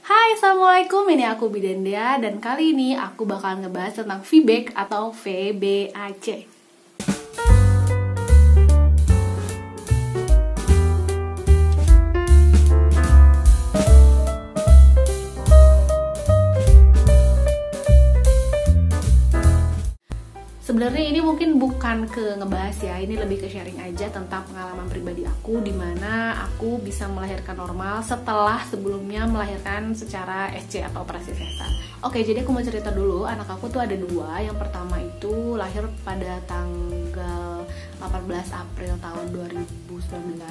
Hai, Assalamualaikum, ini aku Bidendea dan kali ini aku bakal ngebahas tentang VBAC atau VBAC. Sebenarnya ini mungkin bukan ke ngebahas ya, ini lebih ke sharing aja tentang pengalaman pribadi aku di mana aku bisa melahirkan normal setelah sebelumnya melahirkan secara SC atau operasi sesar. Oke, jadi aku mau cerita dulu, anak aku tuh ada dua. Yang pertama itu lahir pada tanggal 18 April tahun 2019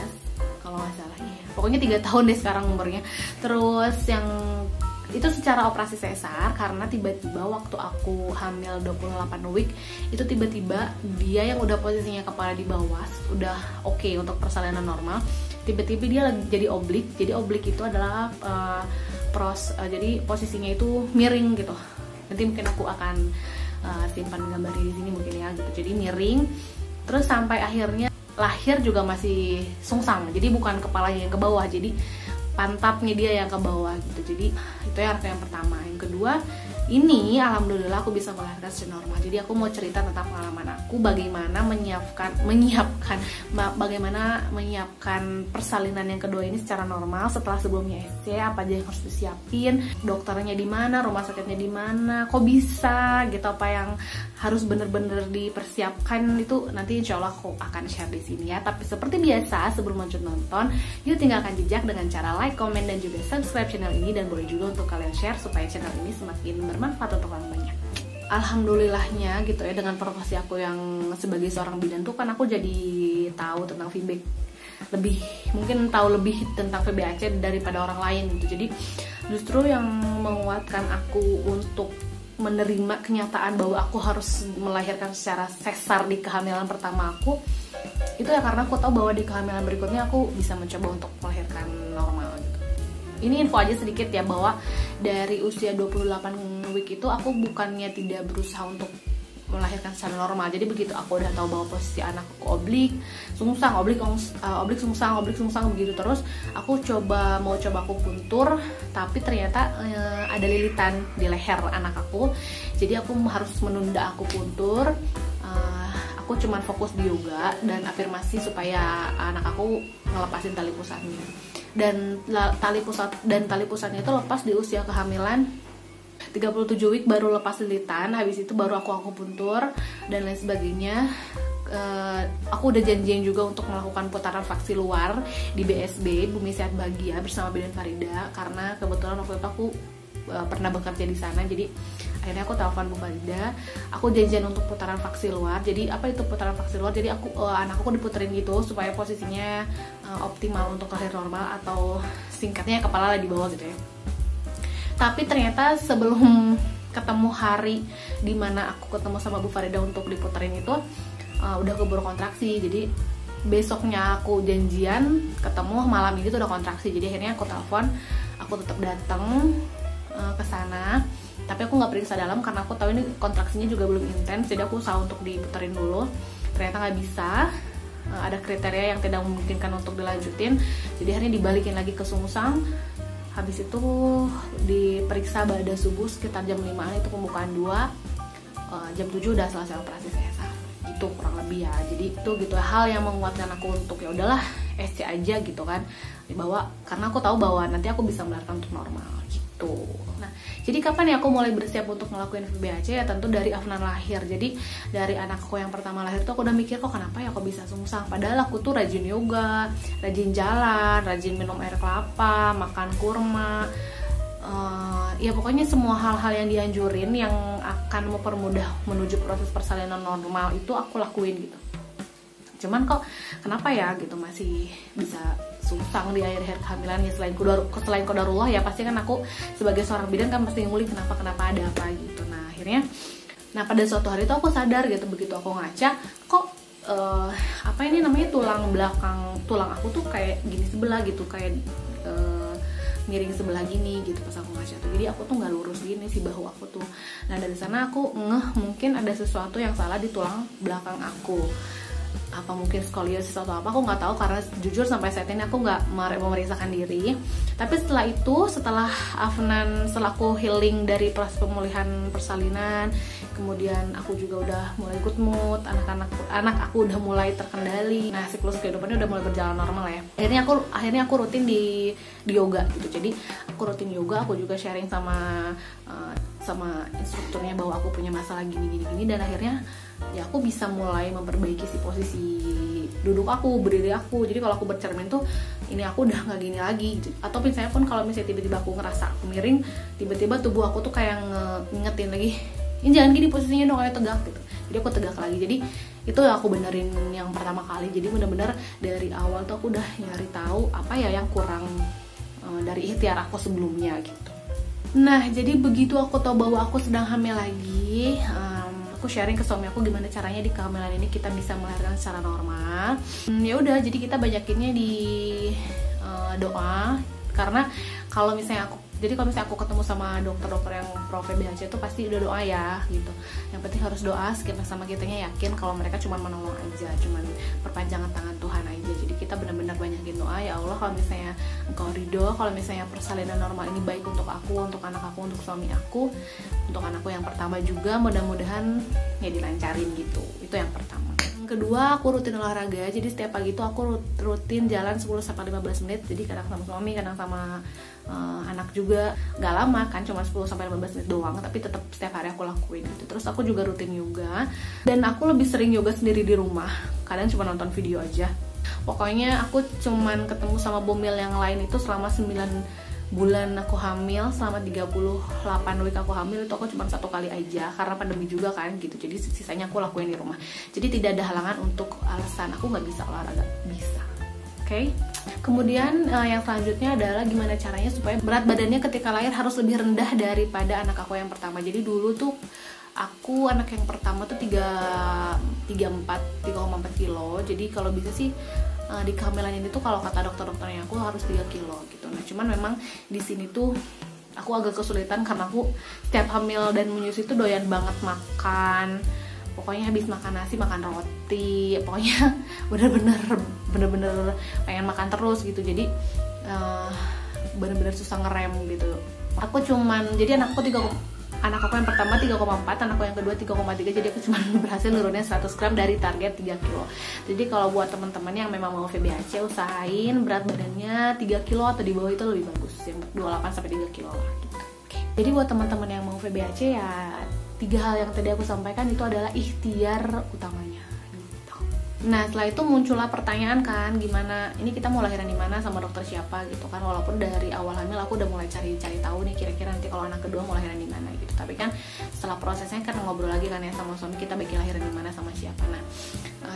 kalau nggak salah ya. Pokoknya 3 tahun deh sekarang umurnya. Terus yang itu secara operasi sesar karena tiba-tiba waktu aku hamil 28 week itu tiba-tiba dia yang udah posisinya kepala di bawah udah oke untuk persalinan normal, tiba-tiba dia lagi jadi oblik. Jadi oblik itu adalah jadi posisinya itu miring gitu. Nanti mungkin aku akan simpan gambarnya di sini mungkin ya gitu. Jadi miring terus sampai akhirnya lahir juga masih sungsang. Jadi bukan kepalanya yang ke bawah, jadi pantatnya dia yang ke bawah gitu. Jadi itu yang pertama. Yang kedua, ini alhamdulillah aku bisa melahirkan secara normal. Jadi aku mau cerita tentang pengalaman aku bagaimana menyiapkan persalinan yang kedua ini secara normal setelah sebelumnya SC, apa aja yang harus disiapin, dokternya di mana, rumah sakitnya di mana, kok bisa gitu, apa yang harus bener-bener dipersiapkan itu nanti insya Allah aku akan share di sini ya. Tapi seperti biasa sebelum lanjut nonton, yuk tinggalkan jejak dengan cara like, comment, dan juga subscribe channel ini, dan boleh juga untuk kalian share supaya channel ini semakin bermanfaat untuk orang banyak. Alhamdulillahnya gitu ya, dengan profesi aku yang sebagai seorang bidan tuh kan aku jadi tahu tentang VBAC mungkin tahu lebih tentang VBAC daripada orang lain gitu. Jadi justru yang menguatkan aku untuk menerima kenyataan bahwa aku harus melahirkan secara sesar di kehamilan pertama aku itu ya karena aku tahu bahwa di kehamilan berikutnya aku bisa mencoba untuk melahirkan normal gitu. Ini info aja sedikit ya, bahwa dari usia 28 week itu aku bukannya tidak berusaha untuk melahirkan secara normal. Jadi begitu aku udah tahu bahwa posisi anak aku oblik, sungsang, oblik sungsang begitu terus, aku mau coba aku puntur, tapi ternyata ada lilitan di leher anak aku. Jadi aku harus menunda aku puntur. Aku cuman fokus di yoga dan afirmasi supaya anak aku ngelepasin tali pusatnya. Dan tali pusatnya itu lepas di usia kehamilan 37 week, baru lepas lilitan, habis itu baru aku puntur dan lain sebagainya. Aku udah janjian juga untuk melakukan putaran vaksin luar di BSB, Bumi Sehat Bahagia, bersama Bidan Farida, karena kebetulan waktu itu aku pernah bekerja di sana. Jadi akhirnya aku telepon Bu Farida, aku janjian untuk putaran vaksin luar. Jadi apa itu putaran vaksin luar? Jadi anak aku diputerin gitu supaya posisinya optimal untuk lahir normal, atau singkatnya kepala di bawah gitu ya. Tapi ternyata sebelum ketemu hari dimana aku ketemu sama Bu Farida untuk diputerin itu udah keburu kontraksi. Jadi besoknya aku janjian ketemu, malam ini tuh udah kontraksi. Jadi akhirnya aku telepon, aku tetap datang ke sana. Tapi aku nggak periksa dalam karena aku tahu ini kontraksinya juga belum intens. Jadi aku usaha untuk diputerin dulu. Ternyata nggak bisa. Ada kriteria yang tidak memungkinkan untuk dilanjutin. Jadi akhirnya dibalikin lagi ke sungsang. Habis itu diperiksa pada subuh sekitar jam 5-an, itu pembukaan 2, jam 7 udah selesai operasi sesar. Itu kurang lebih ya. Jadi itu gitu hal yang menguatkan aku untuk ya udahlah SC aja gitu kan. Dibawa karena aku tahu bahwa nanti aku bisa melahirkan untuk normal gitu. Nah, jadi kapan ya aku mulai bersiap untuk ngelakuin VBAC? Ya tentu dari Afnan lahir. Jadi dari anakku yang pertama lahir tuh aku udah mikir, kok kenapa ya aku bisa sungsang? Padahal aku tuh rajin yoga, rajin jalan, rajin minum air kelapa, makan kurma, ya pokoknya semua hal-hal yang dianjurin yang akan mempermudah menuju proses persalinan normal itu aku lakuin gitu. Cuman kok kenapa ya gitu masih bisa sungsang di akhir-akhir kehamilan ya. Selain qadarullah ya, pasti kan aku sebagai seorang bidan kan pasti ngulik kenapa ada apa gitu. Nah akhirnya pada suatu hari itu aku sadar gitu, begitu aku ngaca, kok apa ini namanya tulang aku tuh kayak gini sebelah gitu, kayak miring sebelah gini gitu pas aku ngaca tuh. Jadi aku tuh nggak lurus gini sih bahu aku tuh. Nah dari sana aku mungkin ada sesuatu yang salah di tulang belakang aku. apa mungkin skoliosis atau apa, aku nggak tahu karena jujur sampai saat ini aku nggak memeriksakan diri. Tapi setelah setelah aku healing dari proses pemulihan persalinan, kemudian aku juga udah mulai good mood, anak aku udah mulai terkendali, nah siklus kehidupannya udah mulai berjalan normal ya. Akhirnya aku rutin di yoga gitu. Jadi aku rutin yoga, aku juga sharing sama instrukturnya bahwa aku punya masalah gini dan akhirnya ya aku bisa mulai memperbaiki si posisi duduk aku, berdiri aku. Jadi kalau aku bercermin tuh ini aku udah nggak gini lagi gitu. Atau misalnya pun kalau misalnya tiba-tiba aku ngerasa aku miring, tiba-tiba tubuh aku tuh kayak ngingetin lagi, ini jangan gini posisinya dong, ayo tegak gitu. Jadi aku tegak lagi. Jadi itu aku benerin yang pertama kali. Jadi bener-bener dari awal tuh aku udah nyari tahu apa ya yang kurang dari ikhtiar aku sebelumnya gitu. Nah, jadi begitu aku tahu bahwa aku sedang hamil lagi, aku sharing ke suami aku gimana caranya di kehamilan ini kita bisa melahirkan secara normal. Ya udah, jadi kita banyakinnya di doa, karena kalau misalnya aku ketemu sama dokter-dokter yang pro VBHC itu pasti udah doa ya gitu. Yang penting harus doa, sama kitanya yakin kalau mereka cuma menolong aja, cuma perpanjangan tangan Tuhan aja. Jadi kita benar-benar banyakin doa, ya Allah kalau misalnya Engkau ridho, kalau misalnya persalinan normal ini baik untuk aku, untuk anak aku, untuk suami aku, untuk anakku yang pertama juga, mudah-mudahan ya dilancarin gitu. Itu yang pertama. Kedua, aku rutin olahraga. Jadi setiap pagi itu aku rutin jalan 10-15 menit. Jadi kadang sama suami, kadang sama anak juga. Gak lama kan, cuma 10-15 menit doang, tapi tetap setiap hari aku lakuin gitu. Terus aku juga rutin yoga. Dan aku lebih sering yoga sendiri di rumah. Kadang cuma nonton video aja. Pokoknya aku cuman ketemu sama bomil yang lain itu selama 9 bulan aku hamil, selama 38 week aku hamil itu aku cuma 1 kali aja karena pandemi juga kan gitu. Jadi sisanya aku lakuin di rumah. Jadi tidak ada halangan untuk alasan aku nggak bisa olahraga, bisa. Oke. Kemudian yang selanjutnya adalah gimana caranya supaya berat badannya ketika lahir harus lebih rendah daripada anak aku yang pertama. Jadi dulu tuh aku anak yang pertama tuh 3,4 kilo. Jadi kalau bisa sih di kehamilan ini tuh kalau kata dokter-dokternya aku harus 3 kilo gitu. Nah cuman memang di sini tuh aku agak kesulitan karena aku setiap hamil dan menyusui tuh doyan banget makan. Pokoknya habis makan nasi makan roti, pokoknya bener-bener pengen makan terus gitu. Jadi bener-bener susah ngerem gitu. Jadi anak aku yang pertama 3,4, anakku yang kedua 3,3. Jadi aku cuma berhasil nurunin 100 gram dari target 3 kilo. Jadi kalau buat teman-teman yang memang mau VBHC, usahain berat badannya 3 kilo atau di bawah itu lebih bagus, yang 28-3 kilo lah gitu. Oke. Jadi buat teman-teman yang mau VBHC ya 3 hal yang tadi aku sampaikan itu adalah ikhtiar utamanya gitu. Nah setelah itu muncullah pertanyaan kan, gimana ini kita mau lahiran di mana, sama dokter siapa gitu kan. Walaupun dari awal hamil aku udah mulai cari tahu nih kira-kira nanti kalau anak kedua mau lahiran di mana gitu. Tapi kan setelah prosesnya kan ngobrol lagi kan ya sama suami, kita bikin lahiran di mana sama siapa. Nah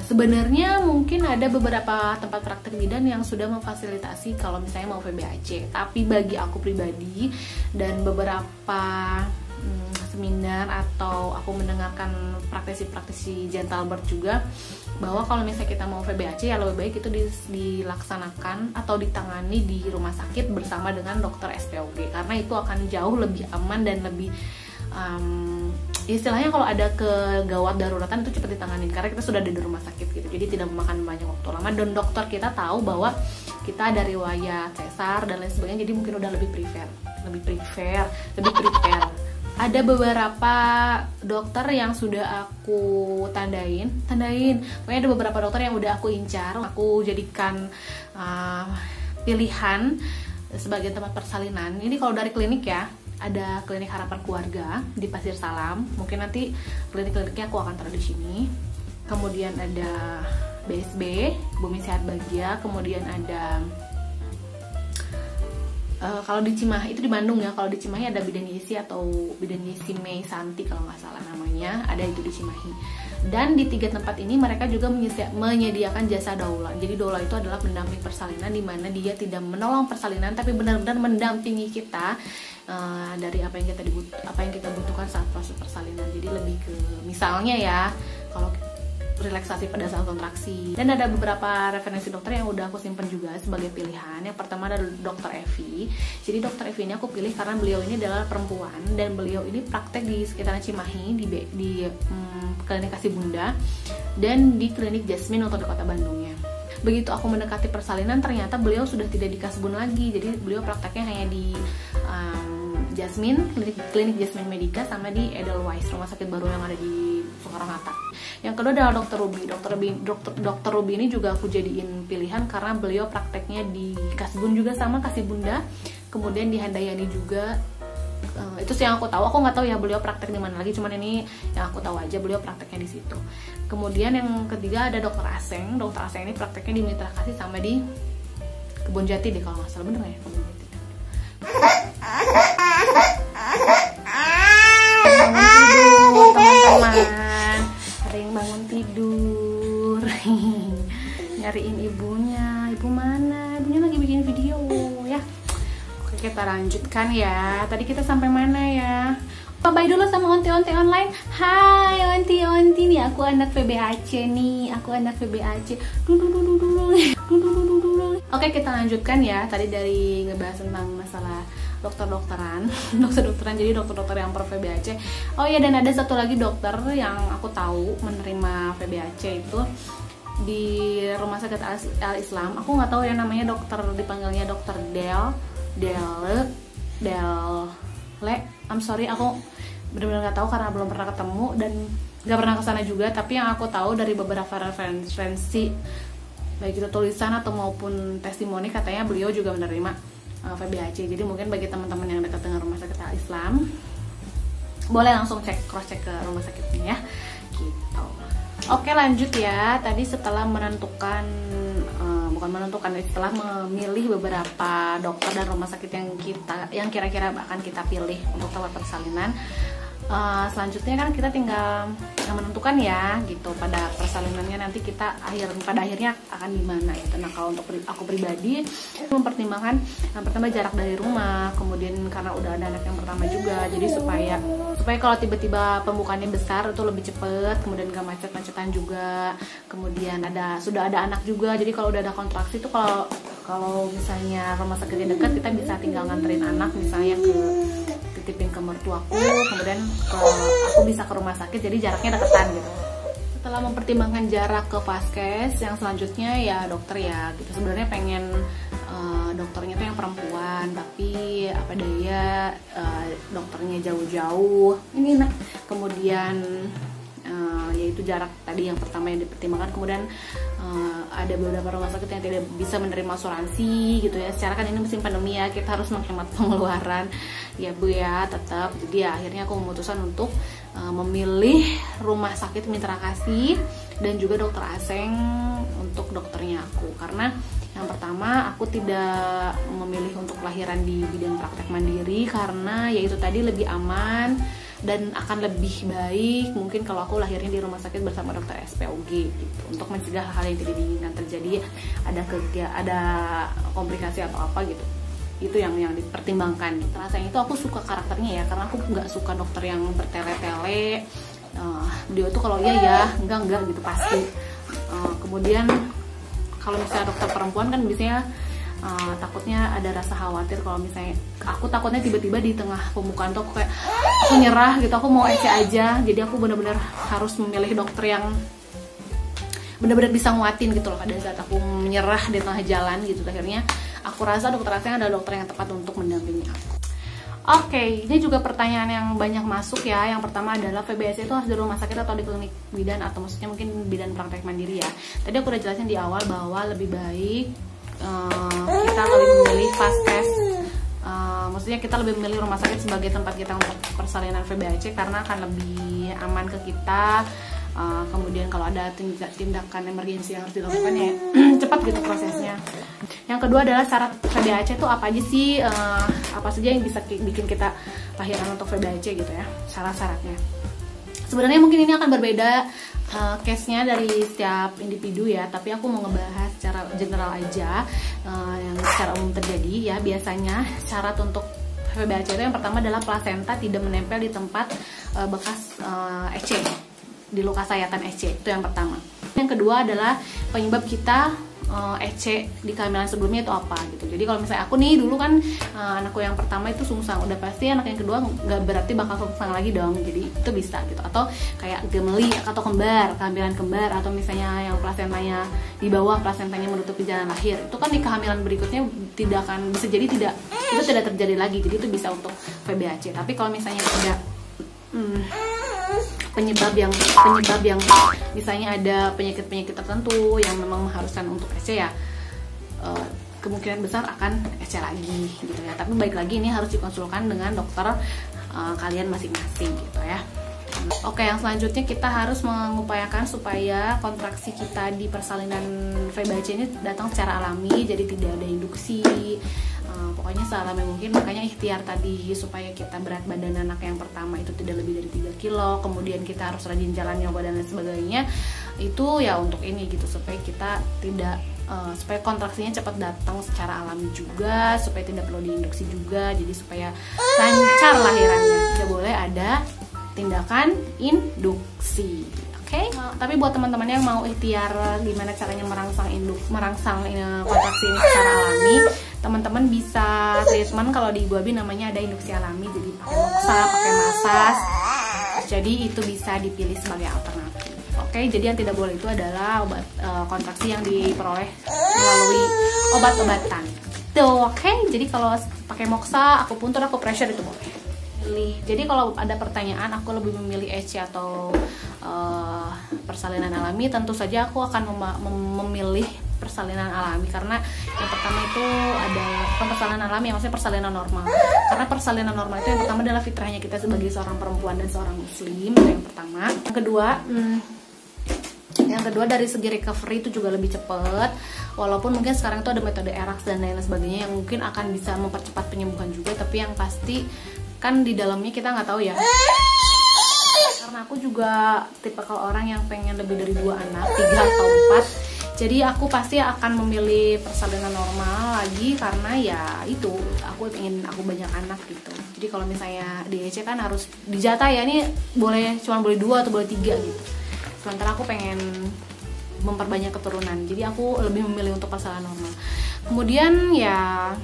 sebenarnya mungkin ada beberapa tempat praktek bidan yang sudah memfasilitasi kalau misalnya mau VBHC. Tapi bagi aku pribadi dan beberapa seminar atau aku mendengarkan praktisi gentle birth juga, bahwa kalau misalnya kita mau VBHC ya lebih baik itu dilaksanakan atau ditangani di rumah sakit bersama dengan dokter SPOG, karena itu akan jauh lebih aman dan lebih istilahnya kalau ada kegawat daruratan itu cepat ditangani karena kita sudah ada di rumah sakit gitu. Jadi tidak memakan banyak waktu lama dan dokter kita tahu bahwa kita ada riwayat sesar dan lain sebagainya, jadi mungkin udah lebih prepare. Ada beberapa dokter yang sudah aku tandain. Pokoknya ada beberapa dokter yang udah aku incar, aku jadikan pilihan sebagai tempat persalinan. Ini kalau dari klinik ya, ada klinik Harapan Keluarga di Pasir Salam. Mungkin nanti klinik-kliniknya aku akan taruh di sini. Kemudian ada BSB, Bumi Sehat Bahagia. Kemudian ada kalau di Cimahi itu di Bandung ya, kalau di Cimahi ada Bidan Yesi atau Bidan Yesi Mei Santi kalau nggak salah namanya, ada itu di Cimahi. Dan di 3 tempat ini mereka juga menyediakan jasa doula. Jadi doula itu adalah pendamping persalinan, di mana dia tidak menolong persalinan tapi benar-benar mendampingi kita dari apa yang kita butuhkan saat proses persalinan. Jadi lebih ke misalnya ya, relaksasi pada saat kontraksi. Dan ada beberapa referensi dokter yang udah aku simpen juga sebagai pilihan. Yang pertama ada Dokter Evi. Jadi Dokter Evi ini aku pilih karena beliau ini adalah perempuan dan beliau ini praktek di sekitaran Cimahi di klinik Kasih Bunda dan di klinik Jasmine untuk di Kota Bandungnya. Begitu aku mendekati persalinan, ternyata beliau sudah tidak di Kasbun lagi. Jadi beliau prakteknya hanya di Jasmine, klinik Jasmine Medica, sama di Edelweiss, rumah sakit baru yang ada di Soekarno-Hatta. Yang kedua adalah Dokter Ruby. Dokter Ruby ini juga aku jadiin pilihan karena beliau prakteknya di Kasbun juga sama Kasih Bunda, kemudian di Handayani juga. Itu sih yang aku tahu. Aku nggak tahu ya beliau praktek di mana lagi, cuman ini yang aku tahu aja beliau prakteknya di situ. Kemudian yang ketiga ada Dokter Aseng. Dokter Aseng ini prakteknya di Mitra Kasih sama di Kebon Jati deh kalau nggak salah, bener nggak ya Kebon Jati? Bangun tidur teman-teman, ada yang bangun tidur. Nyariin ibunya, ibu mana? Ibunya lagi bikin video ya. Oke, kita lanjutkan ya. Tadi kita sampai mana ya? Bye dulu sama onti-onti online. Hai onti-onti nih, aku anak VBAC nih. Aku anak VBAC. Oke, kita lanjutkan ya. Tadi dari ngebahas tentang masalah dokter-dokteran. Jadi dokter-dokter yang per VBAC. Oh iya, dan ada satu lagi dokter yang aku tahu menerima VBAC itu di Rumah Sakit Al Islam. Aku nggak tahu ya namanya, dokter dipanggilnya Dokter Delle. I'm sorry, aku benar-benar nggak tahu karena belum pernah ketemu dan nggak pernah kesana juga. Tapi yang aku tahu dari beberapa referensi, baik itu tulisan atau maupun testimoni, katanya beliau juga menerima VBAC. Jadi mungkin bagi teman-teman yang dekat dengan Rumah Sakit Al Islam, boleh langsung cross check ke rumah sakitnya ya. Gitu. Oke, lanjut ya. Tadi setelah setelah memilih beberapa dokter dan rumah sakit yang kira-kira akan kita pilih untuk tempat persalinan, selanjutnya kan kita tinggal menentukan ya gitu pada persalinannya nanti kita pada akhirnya akan gimana gitu. Nah, kalau untuk aku pribadi mempertimbangkan yang pertama jarak dari rumah, kemudian karena udah ada anak yang pertama juga, jadi supaya kalau tiba-tiba pembukaannya besar itu lebih cepet, kemudian gak macet-macetan juga, kemudian sudah ada anak juga, jadi kalau udah ada kontraksi itu kalau misalnya rumah sakitnya dekat, kita bisa tinggal nganterin anak misalnya titipin ke mertuaku, kemudian aku bisa ke rumah sakit, jadi jaraknya deketan gitu. Setelah mempertimbangkan jarak ke vaskes, yang selanjutnya ya dokter ya gitu. Sebenarnya pengen dokternya tuh yang perempuan, tapi apa daya dokternya jauh-jauh ini. Nah, kemudian yaitu jarak tadi yang pertama yang dipertimbangkan. Kemudian ada beberapa rumah sakit yang tidak bisa menerima asuransi gitu ya. Secara kan ini musim pandemi ya, kita harus menghemat pengeluaran ya Bu ya, tetap. Jadi ya akhirnya aku memutuskan untuk memilih Rumah Sakit Mitra Kasih dan juga Dokter Aseng untuk dokternya aku. Karena yang pertama, aku tidak memilih untuk kelahiran di bidang praktek mandiri karena yaitu tadi lebih aman dan akan lebih baik mungkin kalau aku lahirnya di rumah sakit bersama dokter SPOG gitu, untuk mencegah hal yang tidak diinginkan terjadi, ada komplikasi atau apa gitu. Itu yang dipertimbangkan. Rasanya itu aku suka karakternya ya, karena aku nggak suka dokter yang bertele-tele. Dia tuh kalau iya ya, enggak gitu pasti. Kemudian kalau misalnya dokter perempuan kan biasanya takutnya ada rasa khawatir kalau misalnya aku takutnya tiba-tiba di tengah pembukaan tuh aku kayak aku nyerah gitu, aku mau EC aja. Jadi aku benar-benar harus memilih dokter yang benar-benar bisa nguatin gitu loh pada saat aku menyerah di tengah jalan gitu. Akhirnya aku rasa dokter Aseng adalah dokter yang tepat untuk mendampingi aku. Oke, ini juga pertanyaan yang banyak masuk ya. Yang pertama adalah VBAC itu harus di rumah sakit atau di klinik bidan, atau maksudnya mungkin bidan praktek mandiri ya. Tadi aku udah jelasin di awal bahwa lebih baik kita lebih memilih vaskes. Maksudnya kita lebih memilih rumah sakit sebagai tempat kita untuk persalinan VBAC karena akan lebih aman ke kita. Kemudian kalau ada tindakan emergensi yang harus dilakukan ya cepat gitu prosesnya. Yang kedua adalah syarat VBAC itu apa aja sih, apa saja yang bisa bikin kita lahiran untuk VBAC gitu ya, syarat-syaratnya. Sebenarnya mungkin ini akan berbeda case-nya dari setiap individu ya, tapi aku mau ngebahas secara general aja yang secara umum terjadi ya. Biasanya syarat untuk VBAC itu yang pertama adalah plasenta tidak menempel di tempat bekas EC. di luka sayatan EC. Itu yang pertama. Yang kedua adalah penyebab kita EC di kehamilan sebelumnya itu apa gitu. Jadi kalau misalnya aku nih dulu kan anakku yang pertama itu sungsang, udah pasti anak yang kedua nggak berarti bakal sungsang lagi dong. Jadi itu bisa gitu. Atau kayak gemeli atau kembar, kehamilan kembar, atau misalnya yang plasentanya di bawah, plasentanya menutupi jalan lahir. Itu kan di kehamilan berikutnya tidak akan, bisa jadi tidak, itu tidak terjadi lagi. Jadi itu bisa untuk VBAC. Tapi kalau misalnya ada penyebab yang misalnya ada penyakit tertentu yang memang mengharuskan untuk EC ya, kemungkinan besar akan EC lagi gitu ya. Tapi baik lagi ini harus dikonsulkan dengan dokter kalian masing-masing gitu ya. Oke, yang selanjutnya kita harus mengupayakan supaya kontraksi kita di persalinan VBAC ini datang secara alami, jadi tidak ada induksi. Pokoknya sealami mungkin, makanya ikhtiar tadi supaya kita berat badan anak yang pertama itu tidak lebih dari 3 kilo, kemudian kita harus rajin jalan, yoga dan lain sebagainya, itu ya untuk ini gitu, supaya kita tidak supaya kontraksinya cepat datang secara alami juga, supaya tidak perlu diinduksi juga, jadi supaya lancar lahirannya. Tidak boleh ada tindakan induksi. Oke. Tapi buat teman-teman yang mau ikhtiar gimana caranya merangsang kontraksi ini secara alami, teman-teman bisa treatment kalau di Ibu Abi namanya ada induksi alami, jadi pakai moksa, pakai masas. Jadi itu bisa dipilih sebagai alternatif. Oke, jadi yang tidak boleh itu adalah obat kontraksi yang diperoleh melalui obat-obatan. Tuh, oke. Jadi kalau pakai moksa, akupuntur, akupressure itu boleh. Jadi kalau ada pertanyaan aku lebih memilih EC atau persalinan alami, tentu saja aku akan memilih persalinan alami, karena yang pertama itu ada persalinan alami, maksudnya persalinan normal. Karena persalinan normal itu yang pertama adalah fitrahnya kita sebagai seorang perempuan dan seorang muslim, itu yang pertama. Yang kedua dari segi recovery itu juga lebih cepat, walaupun mungkin sekarang itu ada metode ERAX dan lain sebagainya yang mungkin akan bisa mempercepat penyembuhan juga, tapi yang pasti kan di dalamnya kita nggak tahu ya. Karena aku juga tipe kalau orang yang pengen lebih dari 2 anak, 3 atau 4, jadi aku pasti akan memilih persalinan normal lagi, karena ya itu aku ingin aku banyak anak gitu. Jadi kalau misalnya di EC kan harus dijatah ya, ini cuma boleh 2 atau boleh 3 gitu. Sementara aku pengen memperbanyak keturunan, jadi aku lebih memilih untuk persalinan normal. Kemudian ya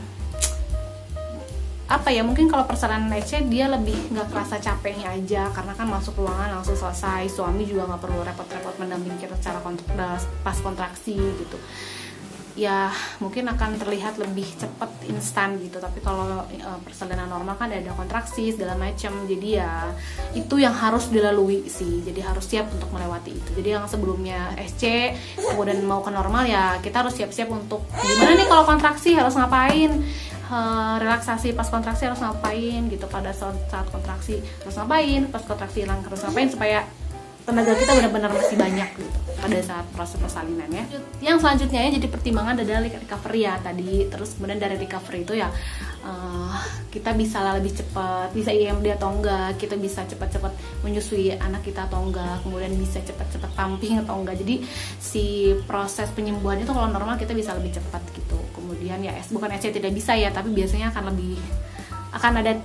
apa ya, mungkin kalau persalinan EC dia lebih nggak kerasa capeknya aja, karena kan masuk ruangan langsung selesai, suami juga nggak perlu repot-repot mendampingi kita secara pas kontraksi gitu ya, mungkin akan terlihat lebih cepat, instan gitu. Tapi kalau persalinan normal kan ada kontraksi segala macam, jadi ya itu yang harus dilalui sih, jadi harus siap untuk melewati itu. Jadi yang sebelumnya SC kemudian mau ke normal ya kita harus siap-siap untuk gimana nih kalau kontraksi harus ngapain, relaksasi pas kontraksi harus ngapain gitu, pada saat kontraksi harus ngapain, pas kontraksi hilang harus ngapain, supaya tenaga kita benar-benar masih banyak gitu pada saat proses persalinan ya. Yang selanjutnya ya jadi pertimbangan adalah recovery ya tadi. Terus kemudian dari recovery itu ya kita bisa lebih cepat, bisa IMD atau enggak, kita bisa cepat-cepat menyusui anak kita atau enggak, kemudian bisa cepat-cepat pumping atau enggak. Jadi si proses penyembuhan itu kalau normal kita bisa lebih cepat gitu. Kemudian ya bukan SC tidak bisa ya, tapi biasanya akan ada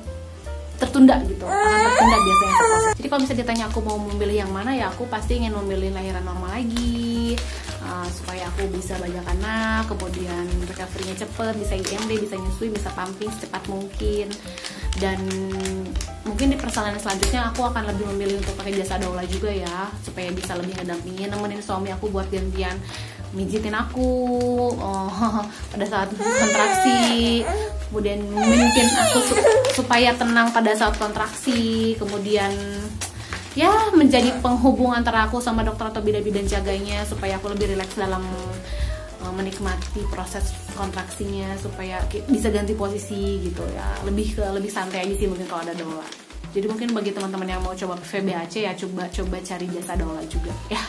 tertunda gitu, akan tertunda biasanya proses. Jadi kalau misalnya ditanya aku mau memilih yang mana ya aku pasti ingin memilih lahiran normal lagi, supaya aku bisa banyak anak, kemudian recovery-nya cepet, bisa IMD, bisa nyusui, bisa pumping secepat mungkin. Dan mungkin di persalinan selanjutnya aku akan lebih memilih untuk pakai jasa doula juga ya, supaya bisa lebih ngedampingin, nemenin suami aku buat gantian mijitin aku pada saat kontraksi, kemudian memimpin aku supaya tenang pada saat kontraksi, kemudian ya menjadi penghubung antara aku sama dokter atau bidan-bidan jaganya, supaya aku lebih rileks dalam menikmati proses kontraksinya, supaya bisa ganti posisi gitu ya, lebih santai aja sih mungkin kalau ada doula. Jadi mungkin bagi teman-teman yang mau coba VBAC ya coba cari jasa doula juga ya.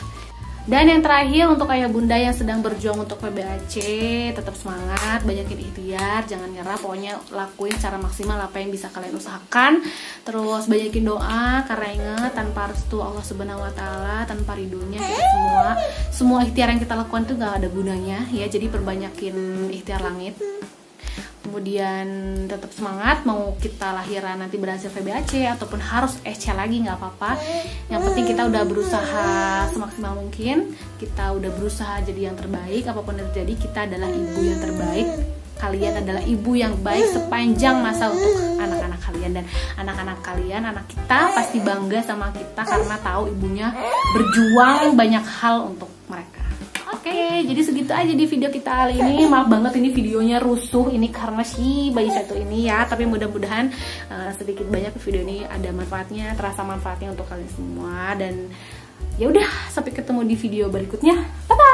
Dan yang terakhir untuk ayah bunda yang sedang berjuang untuk VBAC, tetap semangat, banyakin ikhtiar, jangan nyerah, pokoknya lakuin secara maksimal apa yang bisa kalian usahakan. Terus banyakin doa, karena ingat tanpa restu Allah Subhanahu wa taala, tanpa ridhonya kita semua ikhtiar yang kita lakukan itu gak ada gunanya ya. Jadi perbanyakin ikhtiar langit. kemudian tetap semangat, mau kita lahiran nanti berhasil VBAC ataupun harus SC lagi nggak apa-apa. Yang penting kita udah berusaha semaksimal mungkin, kita udah berusaha jadi yang terbaik. Apapun yang terjadi, kita adalah ibu yang terbaik, kalian adalah ibu yang baik sepanjang masa untuk anak-anak kalian. Dan anak-anak kalian, anak kita pasti bangga sama kita karena tahu ibunya berjuang banyak hal untuk mereka. Oke, jadi segitu aja di video kita kali ini. Maaf banget ini videonya rusuh ini karena si bayi satu ini ya. Tapi mudah-mudahan sedikit banyak video ini ada manfaatnya, terasa manfaatnya untuk kalian semua. Dan ya udah, sampai ketemu di video berikutnya. Bye bye.